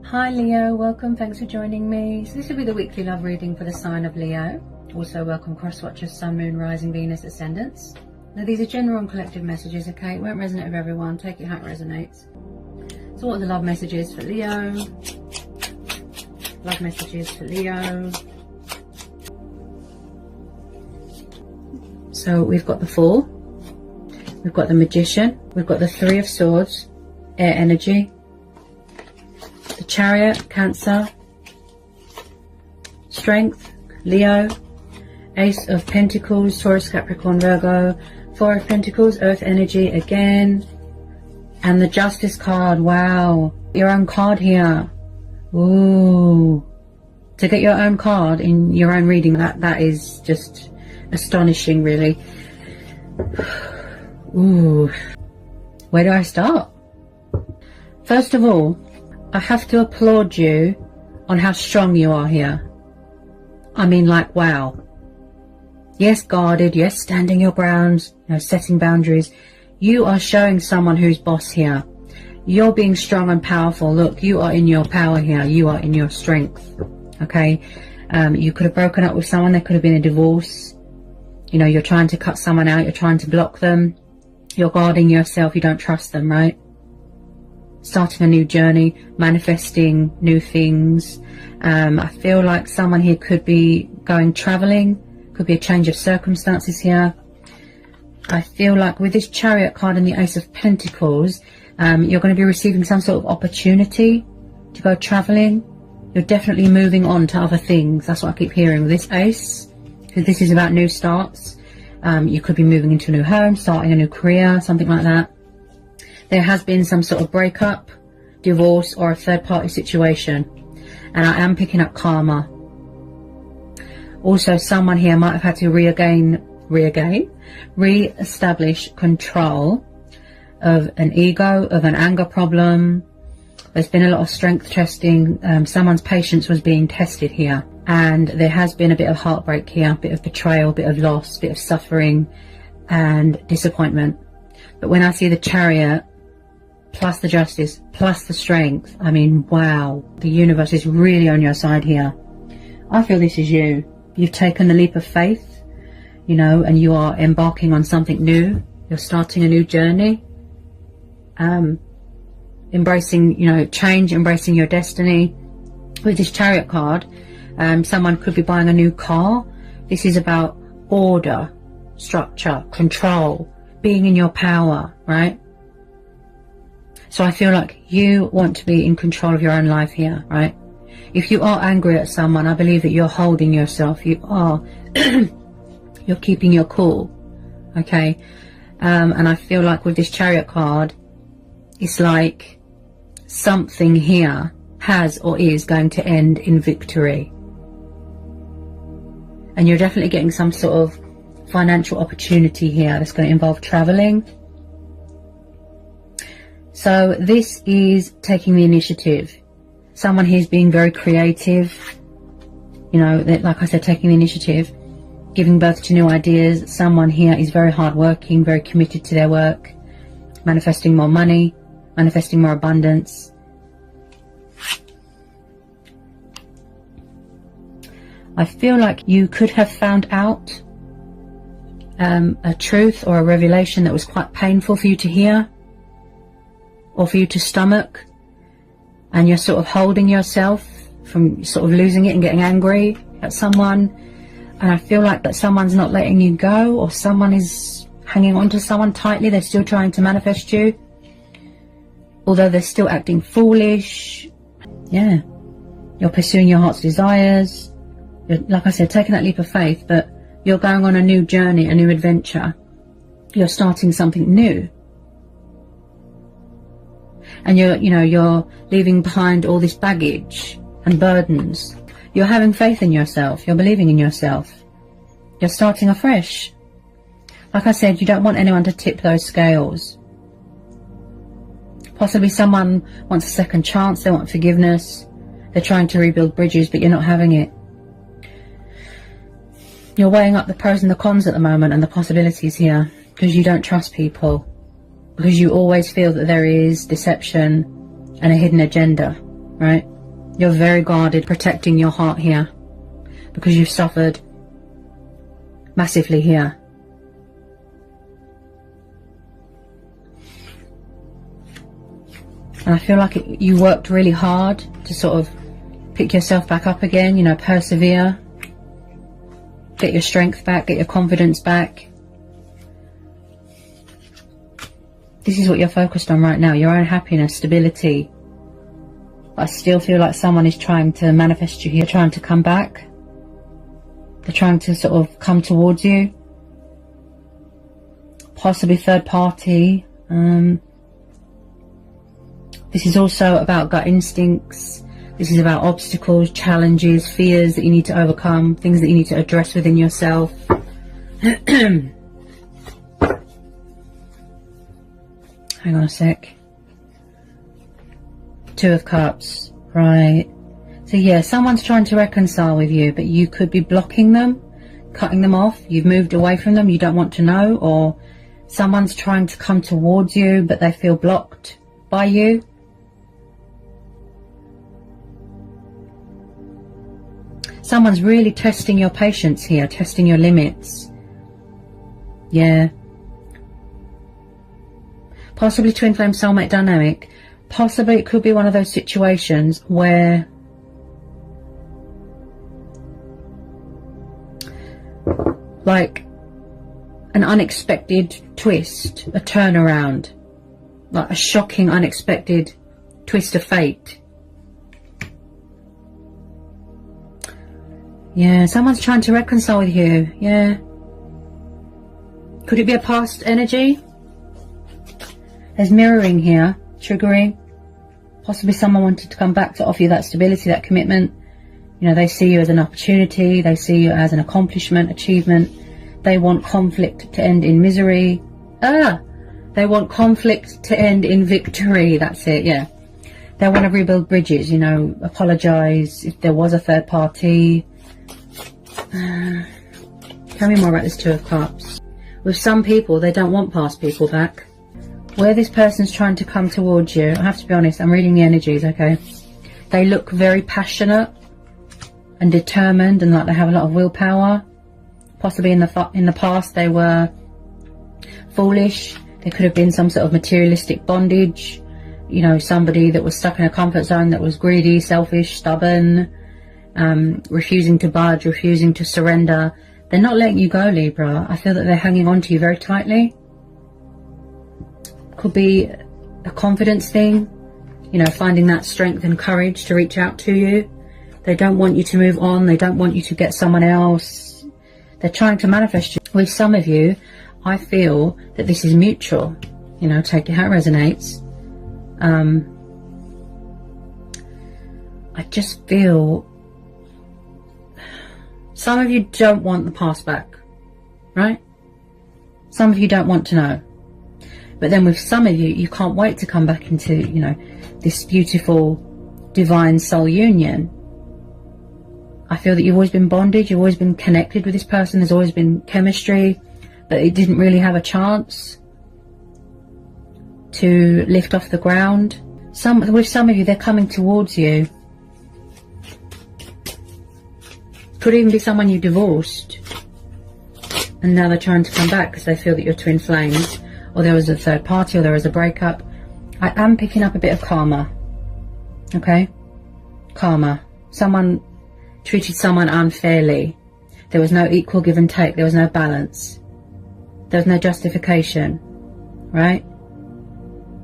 Hi Leo, welcome, thanks for joining me. So this will be the weekly love reading for the sign of Leo. Also welcome cross watchers, Sun, Moon, Rising, Venus, Ascendants. Now these are general and collective messages, okay? It won't resonate with everyone, take it how it resonates. So what are the love messages for Leo? Love messages for Leo. So we've got the Fool, we've got the Magician, we've got the Three of Swords, air energy, the Chariot, Cancer, Strength, Leo, Ace of Pentacles, Taurus, Capricorn, Virgo, Four of Pentacles, Earth energy again, and the Justice card. Wow, your own card here. Ooh, to get your own card in your own reading, that is just astonishing, really. Ooh, where do I start? First of all, I have to applaud you on how strong you are here. I mean, like, wow. Yes, guarded, yes, standing your grounds, you know, setting boundaries. You are showing someone who's boss here. You're being strong and powerful. Look, you are in your power here. You are in your strength. Okay? You could have broken up with someone. There could have been a divorce. You know, you're trying to cut someone out. You're trying to block them. You're guarding yourself. You don't trust them, right? Starting a new journey, manifesting new things. I feel like someone here could be going traveling, could be a change of circumstances here. I feel like with this Chariot card and the Ace of Pentacles, you're going to be receiving some sort of opportunity to go traveling. You're definitely moving on to other things. That's what I keep hearing with this Ace, because this is about new starts. You could be moving into a new home, starting a new career, something like that. There has been some sort of breakup, divorce, or a third-party situation. And I am picking up karma. Also, someone here might have had to re-establish control of an ego, of an anger problem. There's been a lot of strength testing. Someone's patience was being tested here. And there has been a bit of heartbreak here, a bit of betrayal, a bit of loss, a bit of suffering and disappointment. But when I see the Chariot, plus the Justice, plus the Strength, I mean, wow, the universe is really on your side here. I feel this is you. You've taken the leap of faith, you know, and you are embarking on something new. You're starting a new journey. Embracing, you know, change, embracing your destiny. With this Chariot card, someone could be buying a new car. This is about order, structure, control, being in your power, right? So I feel like you want to be in control of your own life here, right? If you are angry at someone, I believe that you're holding yourself. You are, you're keeping your cool, okay? And I feel like with this Chariot card, it's like something here has or is going to end in victory. And you're definitely getting some sort of financial opportunity here that's going to involve traveling. So this is taking the initiative. Someone here is being very creative, you know, like I said, taking the initiative, giving birth to new ideas. Someone here is very hardworking, very committed to their work, manifesting more money, manifesting more abundance. I feel like you could have found out a truth or a revelation that was quite painful for you to hear or for you to stomach, and you're sort of holding yourself from sort of losing it and getting angry at someone. And I feel like that someone's not letting you go, or someone is hanging on to someone tightly. They're still trying to manifest you, although they're still acting foolish. Yeah, you're pursuing your heart's desires. You're, like I said, taking that leap of faith, but you're going on a new journey, a new adventure. You're starting something new. And you're leaving behind all this baggage and burdens. You're having faith in yourself. You're believing in yourself. You're starting afresh. Like I said, you don't want anyone to tip those scales. Possibly someone wants a second chance. They want forgiveness. They're trying to rebuild bridges, but you're not having it. You're weighing up the pros and the cons at the moment and the possibilities here, because you don't trust people. Because you always feel that there is deception and a hidden agenda, right? You're very guarded, protecting your heart here, because you've suffered massively here. And I feel like you worked really hard to sort of pick yourself back up again, you know, persevere, get your strength back, get your confidence back. This is what you're focused on right now, your own happiness, stability. But I still feel like someone is trying to manifest you here, trying to come back. They're trying to sort of come towards you. Possibly third party. This is also about gut instincts. This is about obstacles, challenges, fears that you need to overcome, things that you need to address within yourself. Hang on a sec. Two of Cups, right. So yeah, someone's trying to reconcile with you, but you could be blocking them, cutting them off. You've moved away from them, you don't want to know, or someone's trying to come towards you, but they feel blocked by you. Someone's really testing your patience here, testing your limits. Yeah. Possibly twin flame soulmate dynamic. Possibly it could be one of those situations where like an unexpected twist, a turnaround, like a shocking, unexpected twist of fate. Yeah, someone's trying to reconcile with you. Yeah. Could it be a past energy? There's mirroring here, triggering. Possibly someone wanted to come back to offer you that stability, that commitment. You know, they see you as an opportunity. They see you as an accomplishment, achievement. They want conflict to end in misery. They want conflict to end in victory. That's it, yeah. They want to rebuild bridges, you know, apologize if there was a third party. Tell me more about this Two of Cups. With some people, they don't want past people back. Where this person's trying to come towards you, I have to be honest, I'm reading the energies, okay? They look very passionate and determined, and like they have a lot of willpower. Possibly in the past they were foolish. There could have been some sort of materialistic bondage. You know, somebody that was stuck in a comfort zone, that was greedy, selfish, stubborn, refusing to budge, refusing to surrender. They're not letting you go, Libra. I feel that they're hanging on to you very tightly. Could be a confidence thing, you know, finding that strength and courage to reach out to you. They don't want you to move on. They don't want you to get someone else. They're trying to manifest you. With some of you, I feel that this is mutual. You know, take it how it resonates. I just feel some of you don't want the past back, right? Some of you don't want to know. But then with some of you, you can't wait to come back into, you know, this beautiful divine soul union. I feel that you've always been bonded, you've always been connected with this person, there's always been chemistry, but it didn't really have a chance to lift off the ground. With some of you, they're coming towards you. Could even be someone you divorced, and now they're trying to come back because they feel that you're twin flames, or there was a third party, or there was a breakup. I am picking up a bit of karma. Okay? Karma. Someone treated someone unfairly. There was no equal give and take. There was no balance. There was no justification. Right?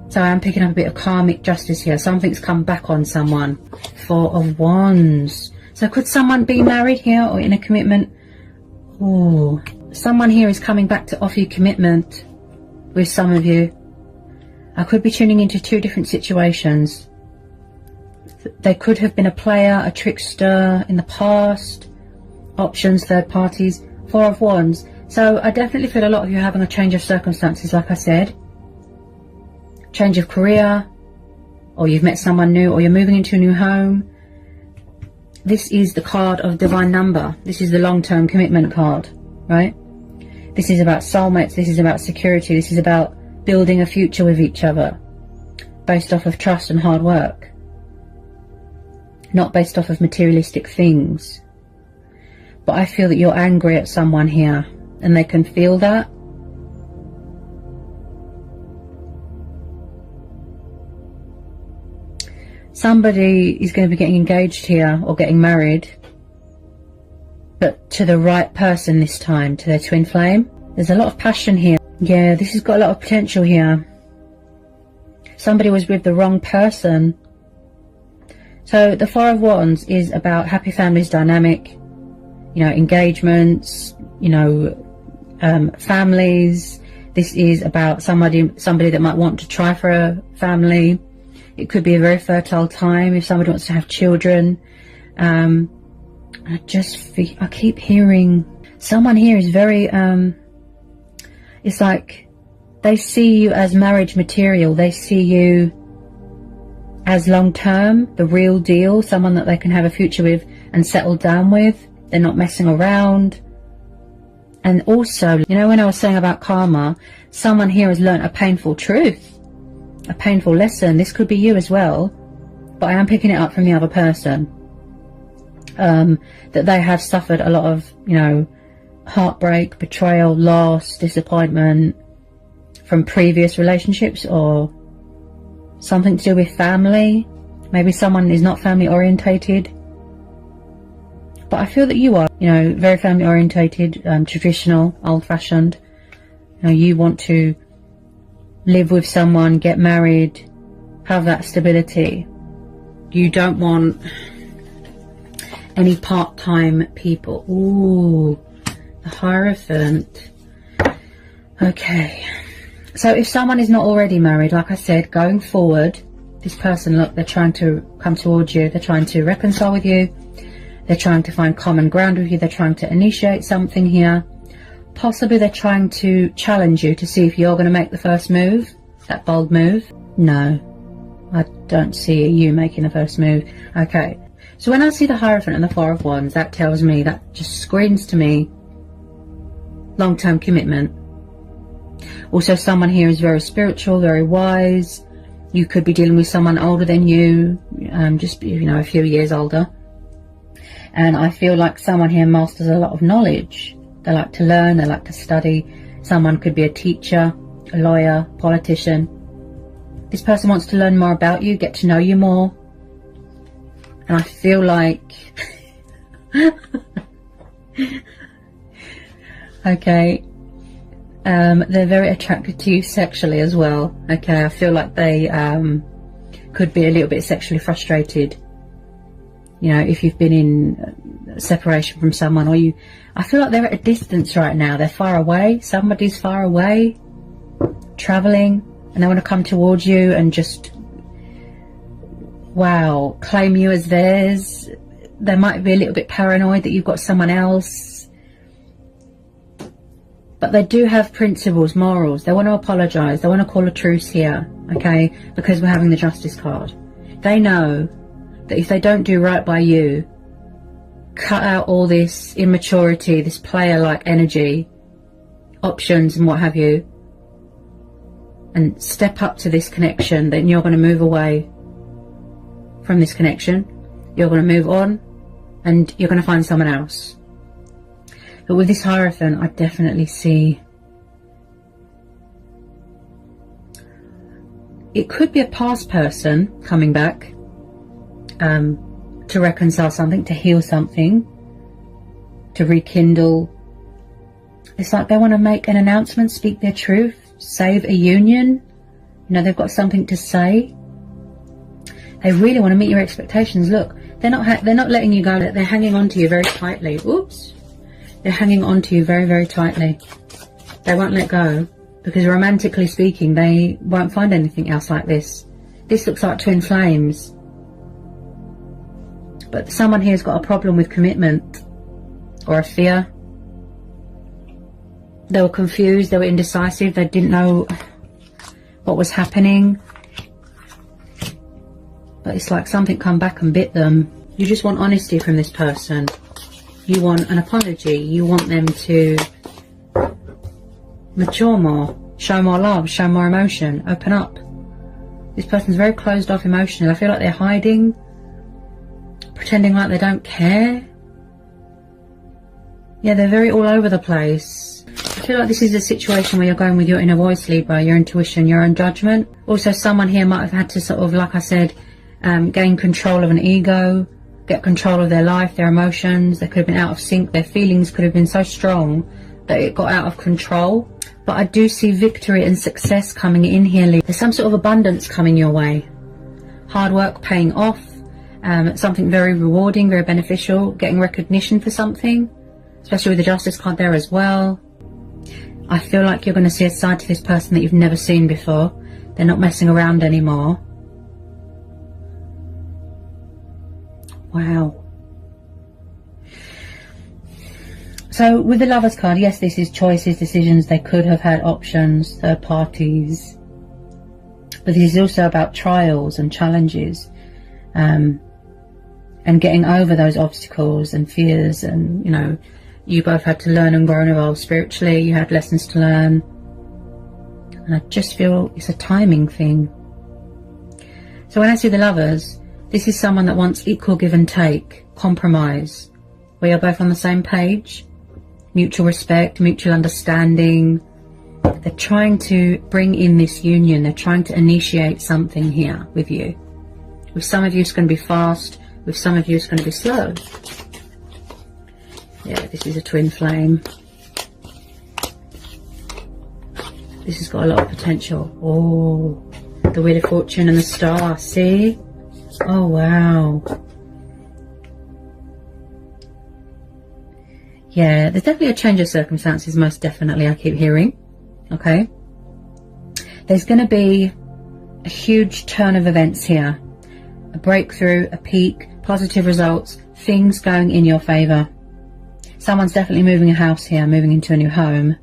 So I am picking up a bit of karmic justice here. Something's come back on someone. Four of Wands. So could someone be married here or in a commitment? Oh, someone here is coming back to offer you commitment with some of you. I could be tuning into two different situations. They could have been a player, a trickster in the past. Options, third parties. Four of Wands. So I definitely feel a lot of you are having a change of circumstances, like I said. Change of career, or you've met someone new, or you're moving into a new home. This is the card of divine number. This is the long-term commitment card, right? This is about soulmates. This is about security. This is about building a future with each other based off of trust and hard work. not based off of materialistic things. But I feel that you're angry at someone here, and they can feel that. Somebody is going to be getting engaged here or getting married, but to the right person this time, to their twin flame. There's a lot of passion here. Yeah, this has got a lot of potential here. Somebody was with the wrong person. So the Four of Wands is about happy families, dynamic, you know, engagements, you know, families. This is about somebody that might want to try for a family. It could be a very fertile time if somebody wants to have children. I keep hearing someone here is very, it's like they see you as marriage material. They see you as long term, the real deal, someone that they can have a future with and settle down with. They're not messing around. And also, you know, when I was saying about karma, someone here has learnt a painful truth, a painful lesson. This could be you as well, but I am picking it up from the other person. That they have suffered a lot of, you know, heartbreak, betrayal, loss, disappointment from previous relationships, or something to do with family. Maybe someone is not family orientated. But I feel that you are, you know, very family orientated, traditional, old fashioned. You know, you want to live with someone, get married, have that stability. You don't want any part-time people. Ooh, the Hierophant. Okay. So if someone is not already married, like I said, going forward, this person, look, they're trying to come towards you. They're trying to reconcile with you. They're trying to find common ground with you. They're trying to initiate something here. Possibly they're trying to challenge you to see if you're going to make the first move, that bold move. No, I don't see you making the first move. Okay. So when I see the Hierophant and the Four of Wands, that tells me, that just screams to me long-term commitment. Also, someone here is very spiritual, very wise. You could be dealing with someone older than you, just, you know, a few years older. And I feel like someone here masters a lot of knowledge. They like to learn, they like to study. Someone could be a teacher, a lawyer, politician. This person wants to learn more about you, get to know you more. And I feel like, okay, they're very attracted to you sexually as well. Okay, I feel like they could be a little bit sexually frustrated. You know, if you've been in separation from someone, or I feel like they're at a distance right now. They're far away. Somebody's far away, traveling, and they want to come towards you and just, wow, claim you as theirs. They might be a little bit paranoid that you've got someone else. But they do have principles, morals. They want to apologise. They want to call a truce here, okay, because we're having the Justice card. They know that if they don't do right by you, cut out all this immaturity, this player-like energy, options and what have you, and step up to this connection, then you're going to move away from this connection. You're going to move on and you're going to find someone else. But with this Hierophant, I definitely see it could be a past person coming back to reconcile something, to heal something, to rekindle. It's like they want to make an announcement, speak their truth, save a union. You know, they've got something to say. They really want to meet your expectations. Look, they're not letting you go. They're hanging on to you very tightly. Oops. They're hanging on to you very, very tightly. They won't let go, because romantically speaking, they won't find anything else like this. This looks like twin flames. But someone here's got a problem with commitment, or a fear. They were confused, they were indecisive, they didn't know what was happening. But it's like something come back and bit them. You just want honesty from this person. You want an apology. You want them to mature more, show more love, show more emotion, open up. This person's very closed off emotionally. I feel like they're hiding. pretending like they don't care. Yeah, they're very all over the place. I feel like this is a situation where you're going with your inner voice, Libra, your intuition, your own judgment. Also, someone here might have had to sort of, like I said, gain control of an ego, get control of their life, their emotions. They could have been out of sync. Their feelings could have been so strong that it got out of control. But I do see victory and success coming in here, Libra. There's some sort of abundance coming your way. Hard work paying off. Something very rewarding, very beneficial. Getting recognition for something. Especially with the Justice card there as well. I feel like you're going to see a side to this person that you've never seen before. They're not messing around anymore. Wow. So with the Lovers card, yes, this is choices, decisions. They could have had options, third parties. But this is also about trials and challenges. And getting over those obstacles and fears, and, you know, you both had to learn and grow and evolve spiritually. You had lessons to learn. And I just feel it's a timing thing. So when I see the Lovers, this is someone that wants equal give and take, compromise, where you're both on the same page, mutual respect, mutual understanding. They're trying to bring in this union. They're trying to initiate something here with you. With some of you, it's going to be fast. With some of you, it's going to be slow. Yeah, this is a twin flame. This has got a lot of potential. Oh, the Wheel of Fortune and the Star. See? Oh, wow. Yeah, there's definitely a change of circumstances, most definitely, I keep hearing. Okay? There's going to be a huge turn of events here. A breakthrough, a peak, positive results, things going in your favour. Someone's definitely moving a house here, moving into a new home.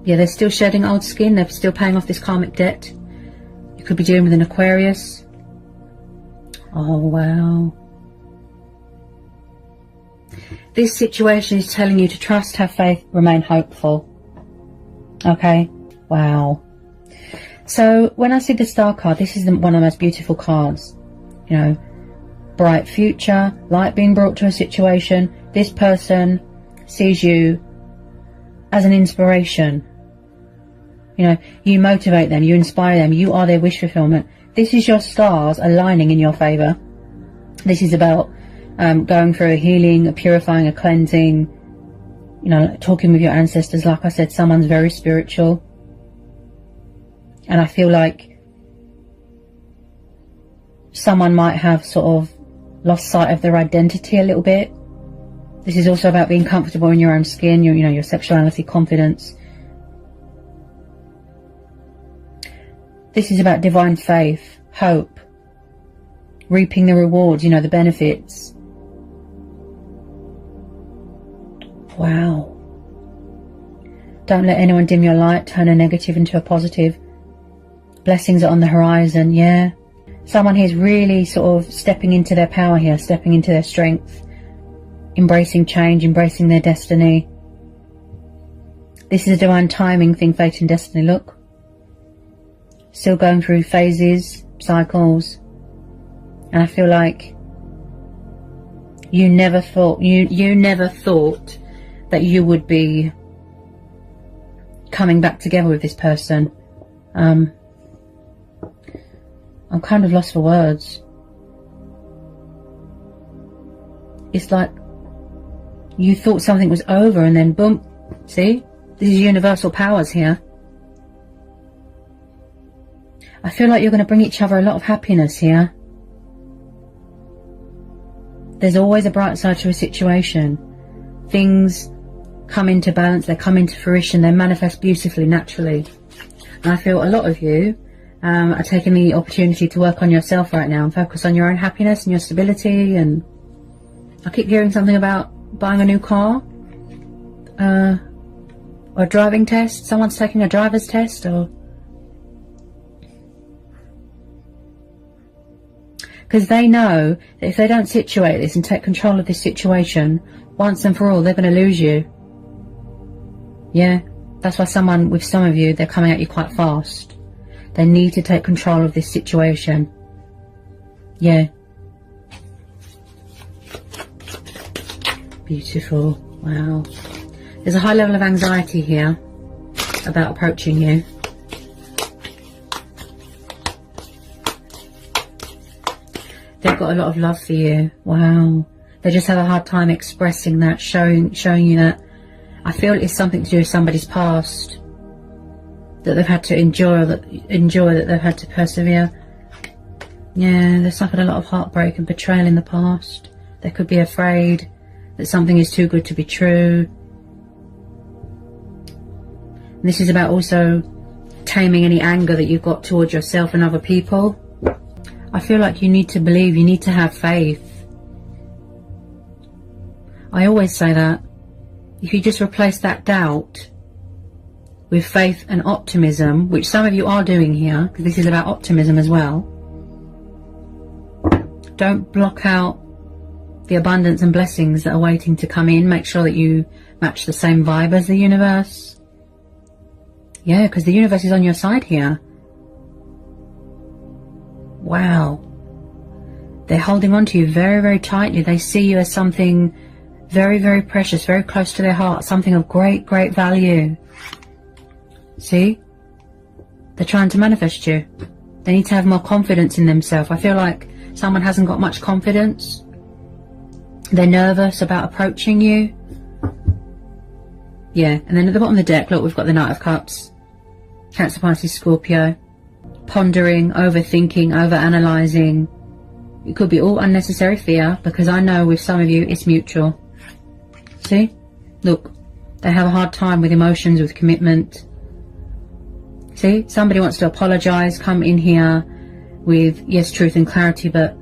Yeah, they're still shedding old skin. They're still paying off this karmic debt. You could be dealing with an Aquarius. Oh, wow. This situation is telling you to trust, have faith, remain hopeful. Okay? Wow. So, when I see the Star card, this is one of the most beautiful cards. You know, bright future, light being brought to a situation. This person sees you as an inspiration. You know, you motivate them, you inspire them, you are their wish fulfillment. This is your stars aligning in your favour. This is about going through a healing, a purifying, a cleansing, you know, talking with your ancestors. Like I said, someone's very spiritual. And I feel like someone might have sort of lost sight of their identity a little bit. This is also about being comfortable in your own skin, you know, your sexuality, confidence. This is about divine faith, hope, reaping the rewards, you know, the benefits. Wow. Don't let anyone dim your light. Turn a negative into a positive. Blessings are on the horizon, yeah. Someone here's really sort of stepping into their power here, stepping into their strength, embracing change, embracing their destiny. This is a divine timing thing, fate and destiny, look. Still going through phases, cycles. And I feel like you never thought that you would be coming back together with this person. I'm kind of lost for words. It's like you thought something was over and then boom. See? This is universal powers here. I feel like you're going to bring each other a lot of happiness here. There's always a bright side to a situation. Things come into balance, they come into fruition, they manifest beautifully, naturally. And I feel a lot of you are taking the opportunity to work on yourself right now and focus on your own happiness and your stability. And I keep hearing something about buying a new car, or a driving test. Someone's taking a driver's test, or because they know that if they don't situate this and take control of this situation once and for all, they're going to lose you. Yeah, that's why with some of you, they're coming at you quite fast. They need to take control of this situation. Yeah. Beautiful. Wow. There's a high level of anxiety here about approaching you. They've got a lot of love for you. Wow. They just have a hard time expressing that, showing you that. I feel it's something to do with somebody's past that they've had to endure, that they've had to persevere. Yeah, they've suffered a lot of heartbreak and betrayal in the past. They could be afraid that something is too good to be true. And this is about also taming any anger that you've got towards yourself and other people. I feel like you need to believe, you need to have faith. I always say that. If you just replace that doubt with faith and optimism, which some of you are doing here, because this is about optimism as well. Don't block out the abundance and blessings that are waiting to come in. Make sure that you match the same vibe as the universe. Yeah, because the universe is on your side here. Wow. They're holding on to you very, very tightly. They see you as something very, very precious, very close to their heart, something of great, great value. See? They're trying to manifest you. They need to have more confidence in themselves. I feel like someone hasn't got much confidence. They're nervous about approaching you. Yeah, and then at the bottom of the deck, look, we've got the Knight of Cups. Cancer, Pisces, Scorpio. Pondering, overthinking, overanalyzing. It could be all unnecessary fear, because I know with some of you it's mutual. See? Look, they have a hard time with emotions, with commitment. See? Somebody wants to apologize, come in here with, yes, truth and clarity, but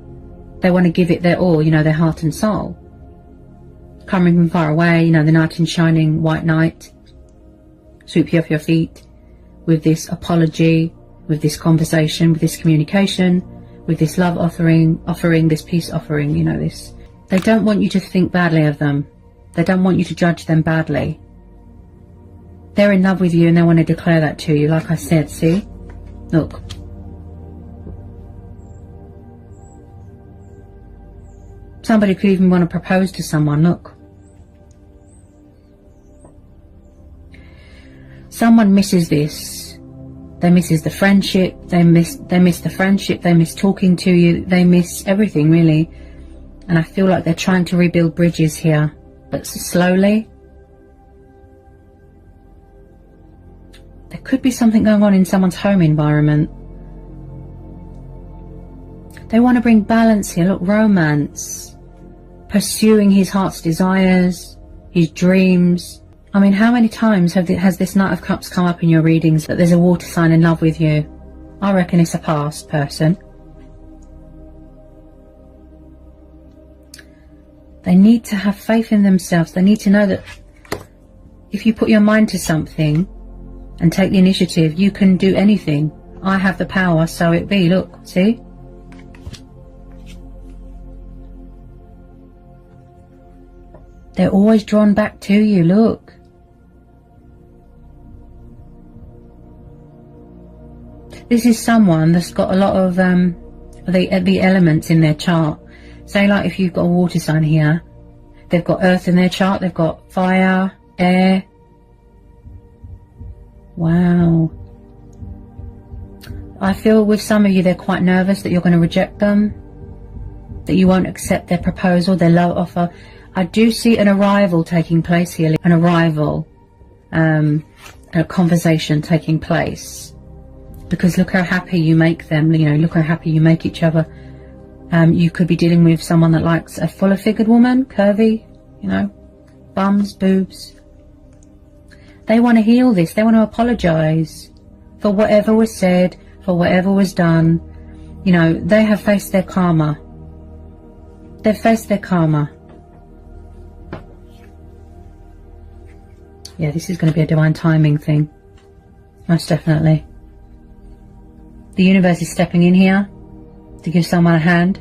they want to give it their all, you know, their heart and soul. Coming from far away, you know, the knight in shining, white knight. Sweep you off your feet with this apology, with this conversation, with this communication, with this love offering, this peace offering, you know, this. They don't want you to think badly of them. They don't want you to judge them badly. They're in love with you and they want to declare that to you, like I said, see? Look. Somebody could even want to propose to someone, look. Someone misses this. They misses the friendship, they miss the friendship, they miss talking to you, they miss everything really. And I feel like they're trying to rebuild bridges here, but slowly. There could be something going on in someone's home environment. They want to bring balance here, look, romance. Pursuing his heart's desires, his dreams. I mean, how many times has this Knight of Cups come up in your readings that there's a water sign in love with you? I reckon it's a past person. They need to have faith in themselves. They need to know that if you put your mind to something and take the initiative, you can do anything. I have the power, so it be. Look, see? They're always drawn back to you, look. This is someone that's got a lot of the elements in their chart. Say like if you've got a water sign here, they've got earth in their chart, they've got fire, air. Wow. I feel with some of you they're quite nervous that you're going to reject them, that you won't accept their proposal, their love offer. I do see an arrival taking place here, an arrival, a conversation taking place. Because look how happy you make them, you know, look how happy you make each other. You could be dealing with someone that likes a fuller figured woman, curvy, you know, bums, boobs. They want to heal this, they want to apologise for whatever was said, for whatever was done. You know, they have faced their karma. They've faced their karma. Yeah, this is going to be a divine timing thing. Most definitely. The universe is stepping in here to give someone a hand.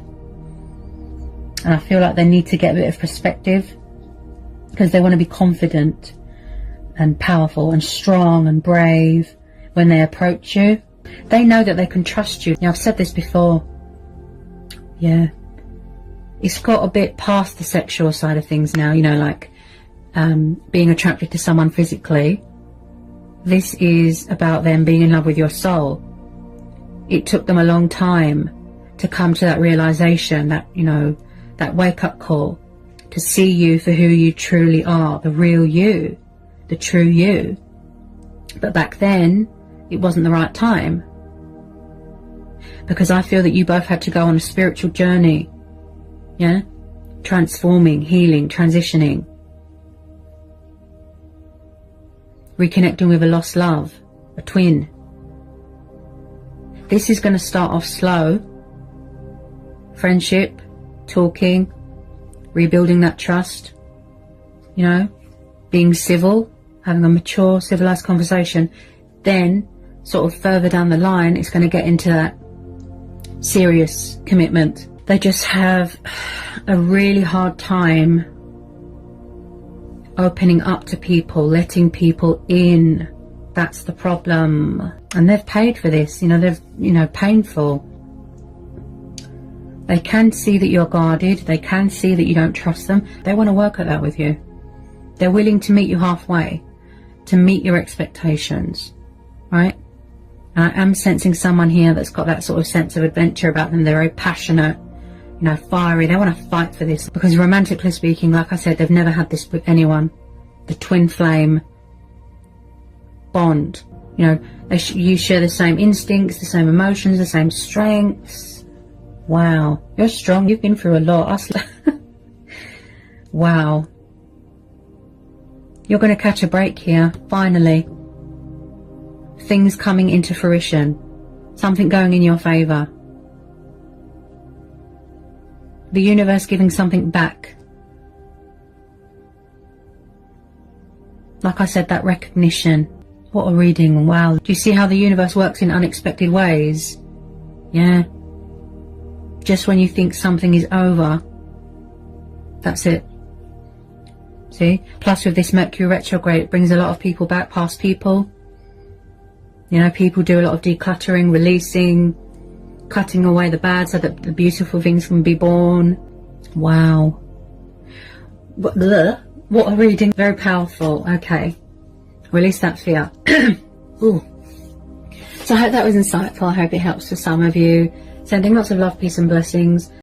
And I feel like they need to get a bit of perspective. Because they want to be confident and powerful and strong and brave when they approach you. They know that they can trust you. I've said this before. Yeah. It's got a bit past the sexual side of things now, you know, like being attracted to someone physically. This is about them being in love with your soul. It took them a long time to come to that realization, that, you know, that wake-up call, to see you for who you truly are, the real you, the true you. But back then, it wasn't the right time. Because I feel that you both had to go on a spiritual journey. Yeah? Transforming, healing, transitioning. Reconnecting with a lost love, a twin. This is going to start off slow. Friendship, talking, rebuilding that trust, you know, being civil, having a mature, civilized conversation. Then, sort of further down the line, it's going to get into that serious commitment. They just have a really hard time opening up to people, letting people in. That's the problem. And they've paid for this, you know, they've, you know, painful. They can see that you're guarded. They can see that you don't trust them. They want to work at that with you. They're willing to meet you halfway, to meet your expectations, right? And I am sensing someone here that's got that sort of sense of adventure about them. They're very passionate, you know, fiery. They want to fight for this because, romantically speaking, like I said, they've never had this with anyone. The twin flame bond. You know, you share the same instincts, the same emotions, the same strengths. Wow, you're strong. You've been through a lot. Wow. You're going to catch a break here, finally. Things coming into fruition. Something going in your favour. The universe giving something back. Like I said, that recognition. What a reading, wow. Do you see how the universe works in unexpected ways? Yeah. Just when you think something is over, that's it. See? Plus with this Mercury retrograde, it brings a lot of people back, past people. You know, people do a lot of decluttering, releasing, cutting away the bad so that the beautiful things can be born. Wow. What a reading. Very powerful. Okay. Release that fear. Ooh. So I hope that was insightful. I hope it helps for some of you. Sending lots of love, peace and blessings.